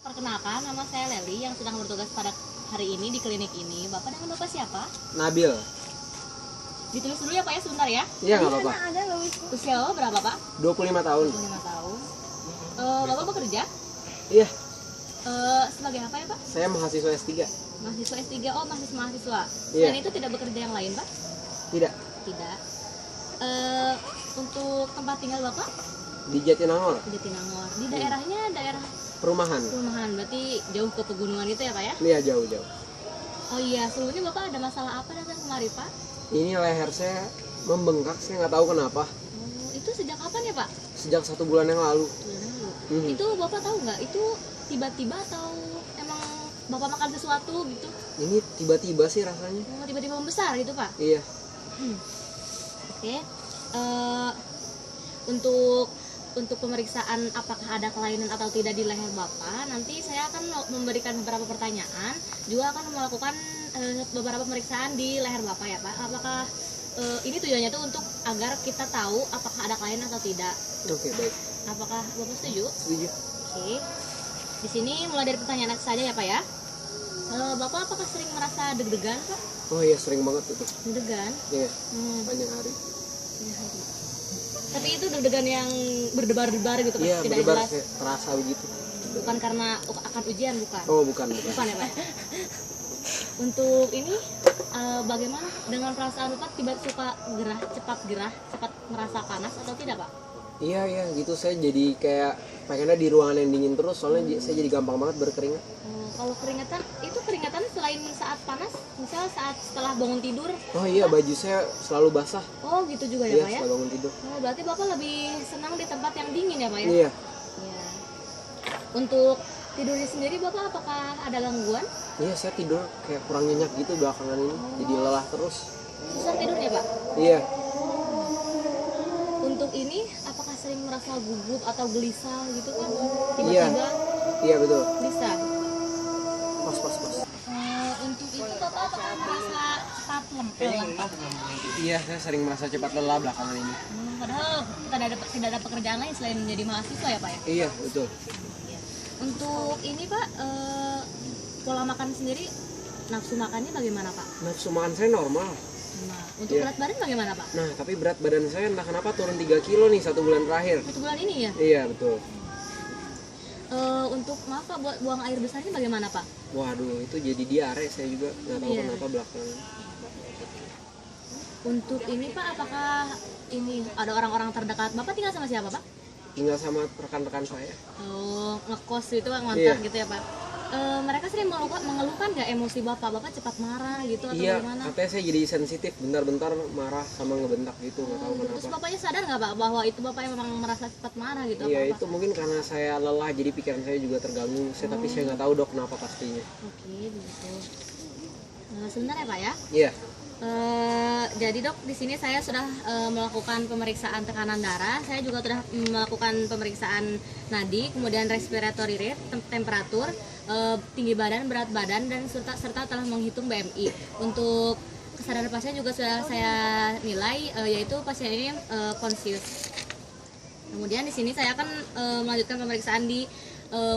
Perkenalkan, nama saya Leli yang sedang bertugas pada hari ini di klinik ini. Bapak dengan Bapak siapa? Nabil. Ditulis dulu ya Pak ya, sebentar ya. Iya nggak apa-apa. Usia Bapak berapa Pak? 25 tahun. 25 tahun. Bapak bekerja? Iya, Sebagai apa ya Pak? saya mahasiswa S3. Mahasiswa S3, oh mahasiswa. Iya. Selain itu tidak bekerja yang lain Pak? Tidak, Tidak. Untuk tempat tinggal Bapak? di Jatinangor, Di Jatinangor. Di daerahnya daerah perumahan. berarti jauh ke pegunungan itu ya Pak ya? Iya, jauh-jauh. Oh iya, sebelumnya Bapak ada masalah apa datang kemari Pak? Ini leher saya membengkak, saya nggak tahu kenapa. Oh, itu sejak kapan ya Pak? Sejak 1 bulan yang lalu. Itu Bapak tahu nggak? Itu tiba-tiba atau emang Bapak makan sesuatu gitu? Ini tiba-tiba sih rasanya. Oh, tiba-tiba membesar gitu Pak? Iya. Oke. Untuk pemeriksaan apakah ada kelainan atau tidak di leher Bapak, nanti saya akan memberikan beberapa pertanyaan, juga akan melakukan beberapa pemeriksaan di leher Bapak ya Pak. Apakah ini tujuannya tuh untuk agar kita tahu apakah ada kelainan atau tidak. Oke, baik. Apakah Bapak setuju? Setuju. Oke. Di sini mulai dari pertanyaan saja ya Pak ya. Bapak apakah sering merasa deg-degan Pak? Oh iya, sering banget itu. Deg-degan? Iya, Hmm. panjang hari. Tapi itu deg-degan yang berdebar-debar gitu Pak? Iya, Tidak berdebar, jelas? kayak terasa begitu. Bukan karena akan ujian, bukan? Oh, bukan. Bukan ya Pak? Untuk ini bagaimana dengan perasaan Bapak tiba suka gerah, cepat merasa panas atau tidak Pak? Iya, gitu. Saya jadi kayak pengennya di ruangan yang dingin terus, soalnya saya jadi gampang banget berkeringat. Kalau keringatan selain saat panas, misal saat setelah bangun tidur? Oh iya, baju saya selalu basah. Oh gitu juga ya Iya, Pak ya? setelah bangun tidur. Oh, berarti Bapak lebih senang di tempat yang dingin ya Pak ya? Iya. Iya. Untuk tidurnya sendiri Bapak apakah ada gangguan? Iya, saya tidur kayak kurang nyenyak gitu belakangan ini. Jadi lelah terus. Susah tidurnya Pak? Iya. Untuk ini apakah sering merasa gugup atau gelisah gitu kan? Iya. Tiba-tiba Iya, betul. bisa. Pas. Untuk itu Bapak apakah merasa cepat lelah? Iya, saya sering merasa cepat lelah belakangan ini. Padahal tidak ada pekerjaan lain selain menjadi mahasiswa ya Pak ya? Iya, betul. Untuk ini Pak, pola makan sendiri, nafsu makannya bagaimana Pak? Nafsu makan saya normal. Nah, untuk Iya. berat badan bagaimana Pak? Nah, tapi berat badan saya entah kenapa turun 3 kilo nih 1 bulan terakhir. 1 bulan ini ya? Iya, betul. Untuk maaf Pak, buang air besarnya bagaimana Pak? Waduh, itu jadi diare saya juga nggak tahu Iya. kenapa belakangan. Untuk ini Pak, apakah ini ada orang-orang terdekat? Bapak tinggal sama siapa Pak? Tinggal sama rekan-rekan saya. Oh, ngekos gitu Pak, ngontrak Iya. gitu ya Pak? Mereka sering mengeluhkan nggak emosi Bapak? Bapak cepat marah gitu atau Iya, bagaimana? katanya saya jadi sensitif, bentar-bentar marah sama ngebentak gitu, nggak tahu Terus kenapa. Bapaknya sadar nggak Pak bahwa itu Bapak yang memang merasa cepat marah gitu? Iya, apa-apa? itu mungkin karena saya lelah, jadi pikiran saya juga terganggu. Tapi saya nggak tahu dok kenapa pastinya. Oke, begitu. Sebentar ya Pak ya. Iya. Jadi dok, di sini saya sudah melakukan pemeriksaan tekanan darah. Saya juga sudah melakukan pemeriksaan nadi, kemudian respiratory rate, temperatur, tinggi badan, berat badan, dan serta telah menghitung BMI. Untuk kesadaran pasien juga sudah saya nilai, yaitu pasien ini conscious. Kemudian di sini saya akan melanjutkan pemeriksaan di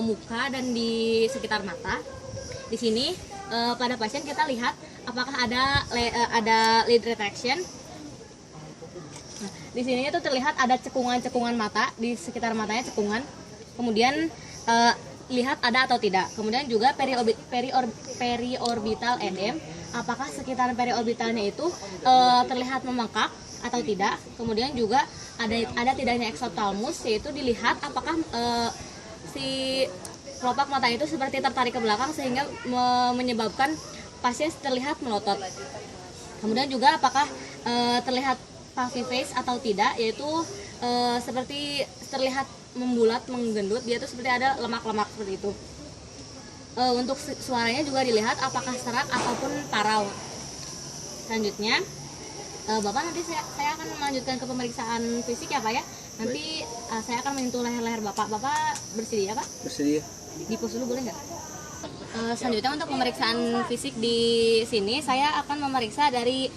muka dan di sekitar mata. Di sini pada pasien kita lihat apakah ada lid retraction. Nah, di sini itu terlihat ada cekungan-cekungan mata di sekitar matanya, cekungan. Kemudian lihat ada atau tidak. Kemudian juga periorbital edem, apakah sekitaran periorbitalnya itu terlihat membengkak atau tidak. Kemudian juga ada tidaknya exophthalmos, yaitu dilihat apakah si kelopak mata itu seperti tertarik ke belakang sehingga menyebabkan pasien terlihat melotot. Kemudian juga apakah terlihat puffy face atau tidak, yaitu seperti terlihat membulat, menggendut, dia itu seperti ada lemak-lemak seperti itu. Untuk suaranya juga dilihat apakah serak ataupun parau. Selanjutnya Bapak nanti saya akan melanjutkan ke pemeriksaan fisik ya Pak ya. Nanti saya akan menyentuh leher-leher Bapak. Bapak bersedia Pak? Bersedia. Di pos dulu boleh nggak? Selanjutnya untuk pemeriksaan fisik di sini saya akan memeriksa dari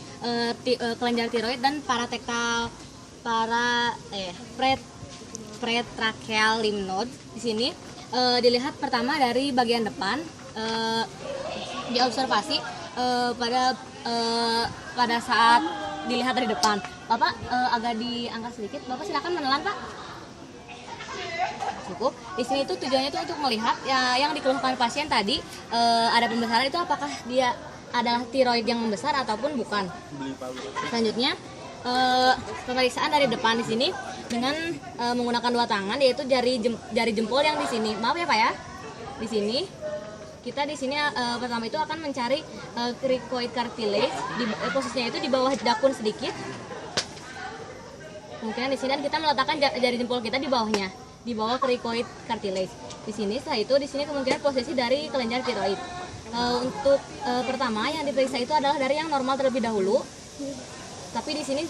kelenjar tiroid dan pretracheal lymph node. Di sini dilihat pertama dari bagian depan, diobservasi pada saat dilihat dari depan. Bapak agak diangkat sedikit. Bapak silakan menelan, Pak. Cukup. Di sini itu tujuannya itu untuk melihat ya, yang dikeluhkan pasien tadi, ada pembesaran itu apakah dia adalah tiroid yang membesar ataupun bukan. Selanjutnya pemeriksaan dari depan di sini dengan menggunakan 2 tangan, yaitu jari jempol yang di sini. Maaf ya Pak ya. Di sini kita pertama itu akan mencari cricoid cartilage, posisinya itu di bawah dakun sedikit. Kemudian di sini kita meletakkan jari jempol kita di bawahnya, di bawah cricoid cartilage. Di sini setelah itu di sini kemungkinan posisi dari kelenjar tiroid. Untuk pertama yang diperiksa itu adalah dari yang normal terlebih dahulu. Tapi di sini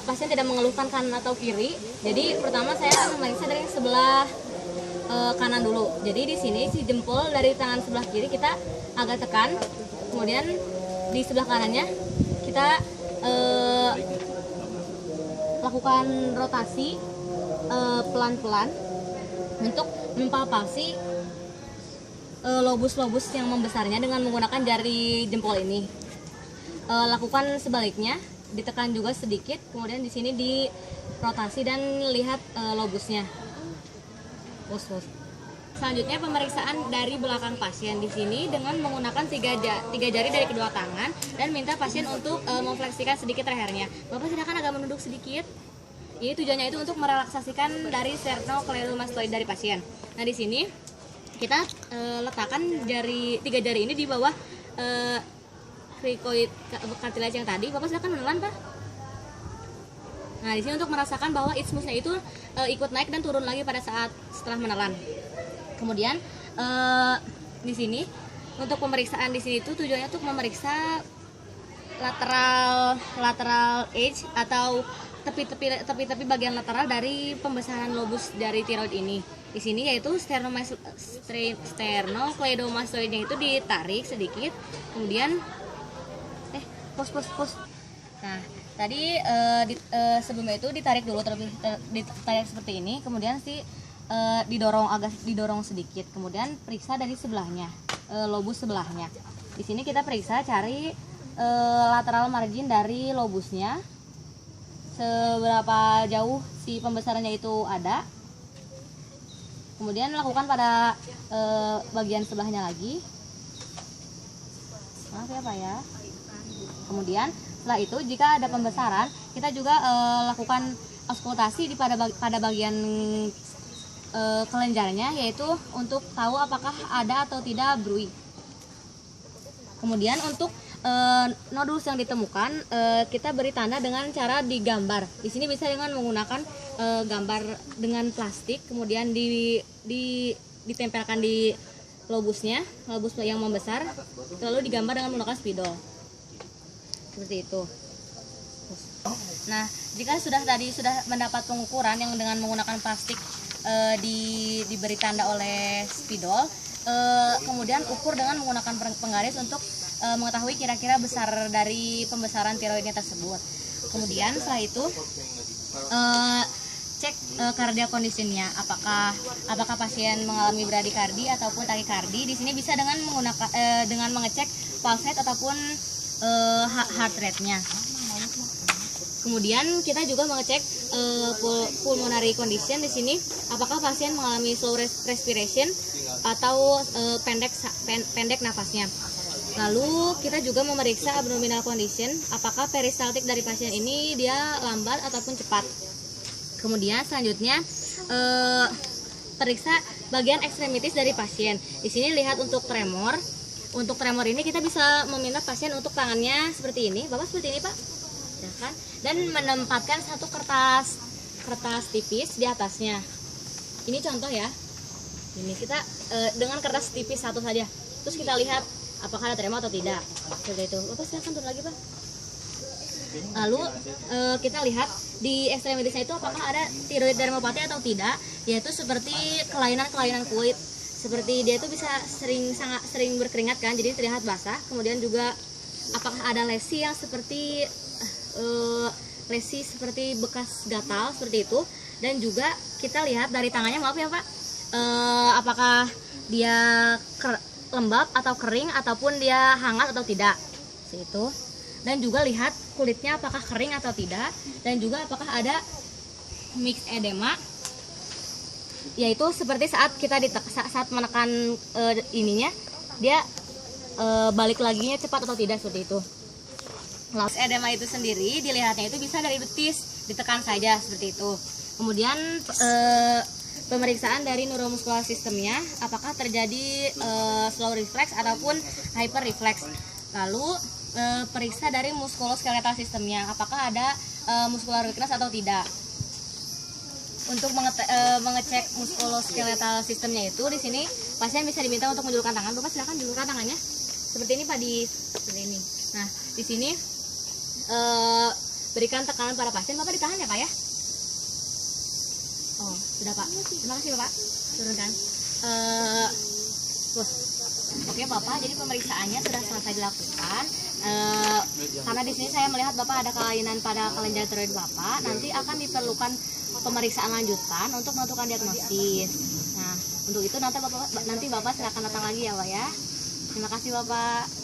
pasien tidak mengeluhkan kanan atau kiri. Jadi pertama saya akan memeriksa dari sebelah kanan dulu. Jadi di sini si jempol dari tangan sebelah kiri kita agak tekan. Kemudian di sebelah kanannya kita lakukan rotasi pelan-pelan untuk mempalpasi lobus-lobus yang membesarnya dengan menggunakan jari jempol ini. Lakukan sebaliknya, ditekan juga sedikit, kemudian di sini dirotasi dan lihat lobusnya. Selanjutnya pemeriksaan dari belakang pasien di sini dengan menggunakan tiga jari dari kedua tangan dan minta pasien untuk memfleksikan sedikit lehernya. Bapak silakan agak menunduk sedikit. Ini tujuannya itu untuk merelaksasikan dari sternocleidomastoid dari pasien. Nah di sini kita letakkan tiga jari ini di bawah cricoid cartilage yang tadi. Bapak silakan menelan Pak. Nah di sini untuk merasakan bahwa isthmusnya itu ikut naik dan turun lagi pada saat setelah menelan. Kemudian di sini untuk pemeriksaan di sini itu tujuannya untuk memeriksa lateral edge atau tepi-tepi bagian lateral dari pembesaran lobus dari tiroid ini. Di sini yaitu sternocleidomastoidnya itu ditarik sedikit, kemudian pos. Nah, tadi sebelumnya itu ditarik dulu ditarik seperti ini, kemudian didorong sedikit, kemudian periksa dari sebelahnya, lobus sebelahnya. Di sini kita periksa cari lateral margin dari lobusnya, seberapa jauh si pembesarannya itu ada. Kemudian lakukan pada bagian sebelahnya lagi. Maaf ya Pak ya. Kemudian setelah itu jika ada pembesaran, kita juga lakukan auskultasi pada bagian kelenjarnya, yaitu untuk tahu apakah ada atau tidak bruit. Kemudian untuk nodulus yang ditemukan, kita beri tanda dengan cara digambar. Di sini bisa dengan menggunakan gambar dengan plastik, kemudian ditempelkan di lobus yang membesar, lalu digambar dengan menggunakan spidol. Seperti itu. Nah, jika sudah mendapat pengukuran yang dengan menggunakan plastik diberi tanda oleh spidol, kemudian ukur dengan menggunakan penggaris untuk mengetahui kira-kira besar dari pembesaran tiroidnya tersebut. Kemudian setelah itu cek cardiac conditionnya, apakah pasien mengalami bradikardi ataupun takikardi. Di sini bisa dengan mengecek pulse rate ataupun heart rate-nya. Kemudian kita juga mengecek pulmonary condition. Di sini apakah pasien mengalami slow respiration atau pendek nafasnya. Lalu kita juga memeriksa abdominal condition, apakah peristaltik dari pasien ini dia lambat ataupun cepat. Kemudian selanjutnya periksa bagian ekstremitis dari pasien. Di sini lihat untuk tremor. Untuk tremor ini kita bisa meminta pasien untuk tangannya seperti ini. Bapak seperti ini Pak. Ya kan? Dan menempatkan satu kertas tipis di atasnya. Ini contoh ya. Ini kita dengan kertas tipis satu saja. Terus kita lihat apakah ada tremor atau tidak. Seperti itu. Bapak silakan turun lagi Pak. Lalu kita lihat di ekstremitasnya itu apakah ada tiroid dermopati atau tidak, yaitu seperti kelainan kulit. Seperti dia itu bisa sangat sering berkeringat kan, jadi terlihat basah. Kemudian juga apakah ada lesi yang seperti bekas gatal seperti itu. Dan juga kita lihat dari tangannya, maaf ya Pak, apakah dia lembab atau kering ataupun dia hangat atau tidak, seperti itu. Dan juga lihat kulitnya apakah kering atau tidak, dan juga apakah ada mixed edema, yaitu seperti saat kita saat menekan ininya dia balik laginya cepat atau tidak, seperti itu. Lalu edema itu sendiri dilihatnya itu bisa dari betis, ditekan saja seperti itu. Kemudian pemeriksaan dari neuromuscular systemnya, apakah terjadi slow reflex ataupun hyper reflex. Lalu periksa dari muskuloskeletal sistemnya, apakah ada muscular weakness atau tidak. Untuk mengecek muskuloskeletal sistemnya itu, di sini pasien bisa diminta untuk menjulurkan tangan. Bapak silakan julurkan tangannya. Seperti ini Pak, seperti ini. Nah, di sini berikan tekanan pada pasien. Bapak ditahan ya Pak ya? Oh, sudah Pak. Terima kasih Bapak. Turunkan. Oke Bapak, jadi pemeriksaannya sudah selesai dilakukan. Karena di sini saya melihat Bapak ada kelainan pada kelenjar tiroid Bapak, nanti akan diperlukan pemeriksaan lanjutan untuk menentukan diagnosis. Nah, untuk itu nanti Bapak silakan datang lagi ya Pak ya. Terima kasih Bapak.